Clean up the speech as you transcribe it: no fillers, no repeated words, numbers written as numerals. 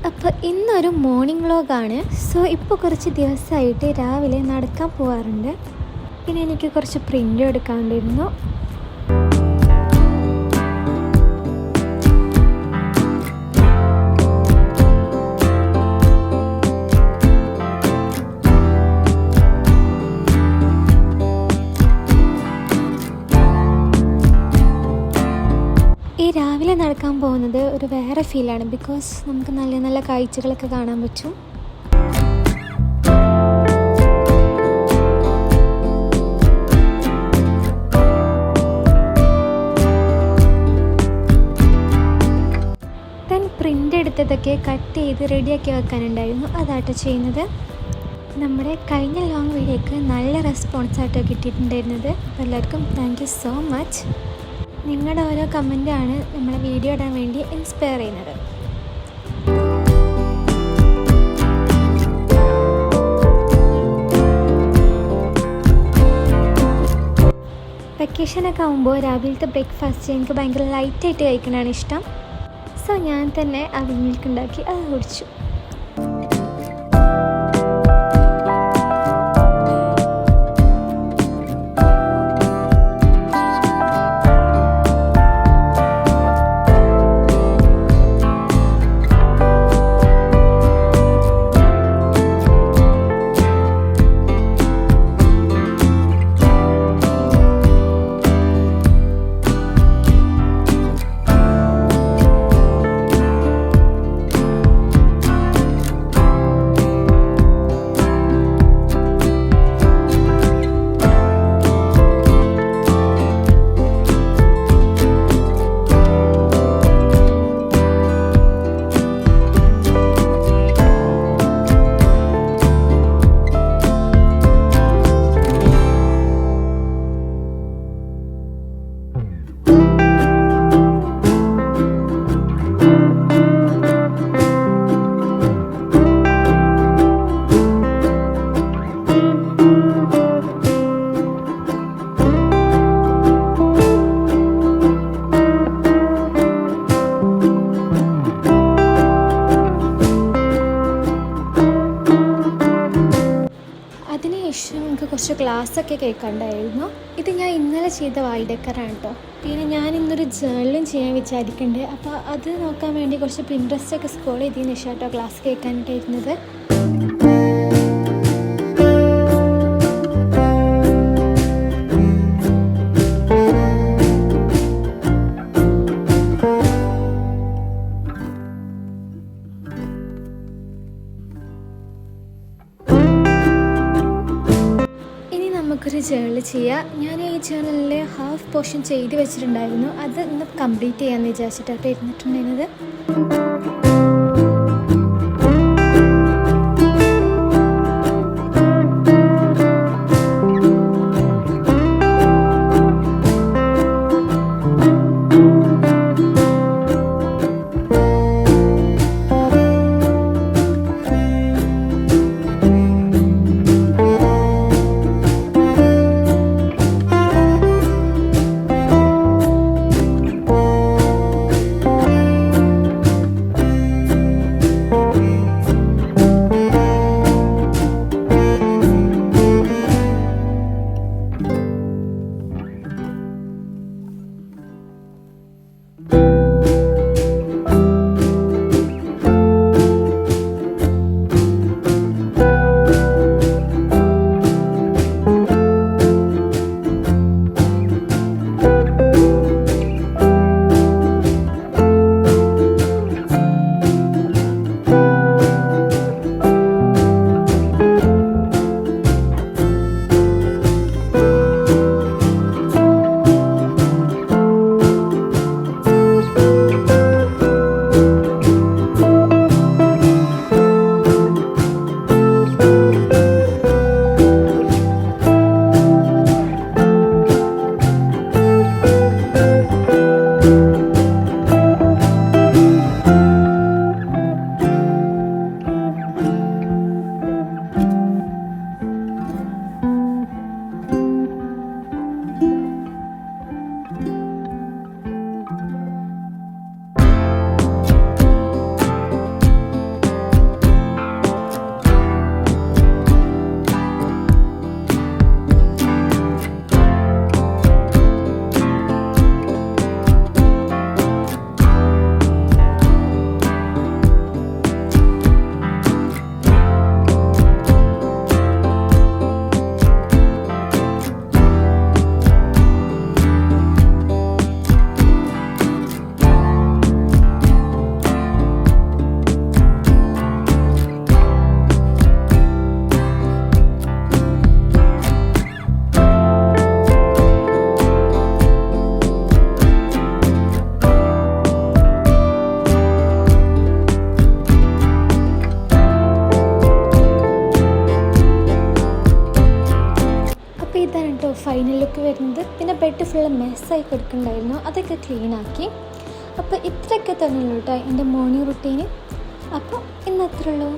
അപ്പോൾ ഇന്നൊരു മോർണിംഗ് വ്ളോഗാണ്. സോ ഇപ്പോൾ കുറച്ച് ദിവസമായിട്ട് രാവിലെ നടക്കാൻ പോകാറുണ്ട്. പിന്നെ എനിക്ക് കുറച്ച് പ്രിൻ്റ് എടുക്കാണ്ടിരുന്നു. ഈ രാവിലെ നടക്കാൻ പോകുന്നത് ഒരു വേറെ ഫീലാണ്. ബിക്കോസ് നമുക്ക് നല്ല നല്ല കാഴ്ചകളൊക്കെ കാണാൻ പറ്റും. ദെൻ പ്രിൻ്റ് എടുത്തതൊക്കെ കട്ട് ചെയ്ത് റെഡിയാക്കി വെക്കാനുണ്ടായിരുന്നു. അതാട്ടോ ചെയ്യുന്നത്. നമ്മുടെ കഴിഞ്ഞ ലോങ് വീഡിയോക്ക് നല്ല റെസ്പോൺസായിട്ടോ കിട്ടിയിട്ടുണ്ടായിരുന്നത്. അപ്പോൾ എല്ലാവർക്കും താങ്ക് യു സോ മച്ച്. നിങ്ങളുടെ ഓരോ കമൻറ്റാണ് നമ്മളെ വീഡിയോ ഇടാൻ വേണ്ടി ഇൻസ്പയർ ചെയ്യുന്നത്. വെക്കേഷനൊക്കെ ആകുമ്പോൾ രാവിലത്തെ ബ്രേക്ക്ഫാസ്റ്റ് എനിക്ക് ഭയങ്കര ലൈറ്റായിട്ട് കഴിക്കാനാണ് ഇഷ്ടം. സോ ഞാൻ തന്നെ അവിൽ മിൽക്ക് ഉണ്ടാക്കി അത് കുടിച്ചു. അതിനുശേഷം എനിക്ക് കുറച്ച് ഗ്ലാസ്സൊക്കെ കേൾക്കണ്ടായിരുന്നു. ഇത് ഞാൻ ഇന്നലെ ചെയ്ത വാൾ ഡെക്കറാണ് കേട്ടോ. പിന്നെ ഞാൻ ഇന്നൊരു ജേർണലും ചെയ്യാൻ വിചാരിക്കുന്നുണ്ട്. അപ്പോൾ അത് നോക്കാൻ വേണ്ടി കുറച്ച് പിൻട്രസ്റ്റൊക്കെ സ്ക്രോൾ ചെയ്തതിന് ശേഷം കേട്ടോ ഗ്ലാസ് കേൾക്കാനായിട്ടായിരുന്നത്. നമുക്കൊരു ജേർണൽ ചെയ്യാം. ഞാൻ ഈ ജേർണലിൽ ഹാഫ് പോർഷൻ ചെയ്ത് വെച്ചിട്ടുണ്ടായിരുന്നു. അത് ഇന്ന് കംപ്ലീറ്റ് ചെയ്യാമെന്ന് വിചാരിച്ചിട്ടാണ് ഇരുന്നിട്ടുണ്ടായിരുന്നത്. ബെഡ് ഫുള്ള് മെസ്സായി കിടക്കുന്നുണ്ടായിരുന്നു, അതൊക്കെ ക്ലീനാക്കി. അപ്പോൾ ഇത്രയൊക്കെ തന്നെയുള്ളൂ കേട്ടോ എൻ്റെ മോർണിംഗ് റുട്ടീന്. അപ്പോൾ ഇന്ന് അത്രയുള്ളൂ.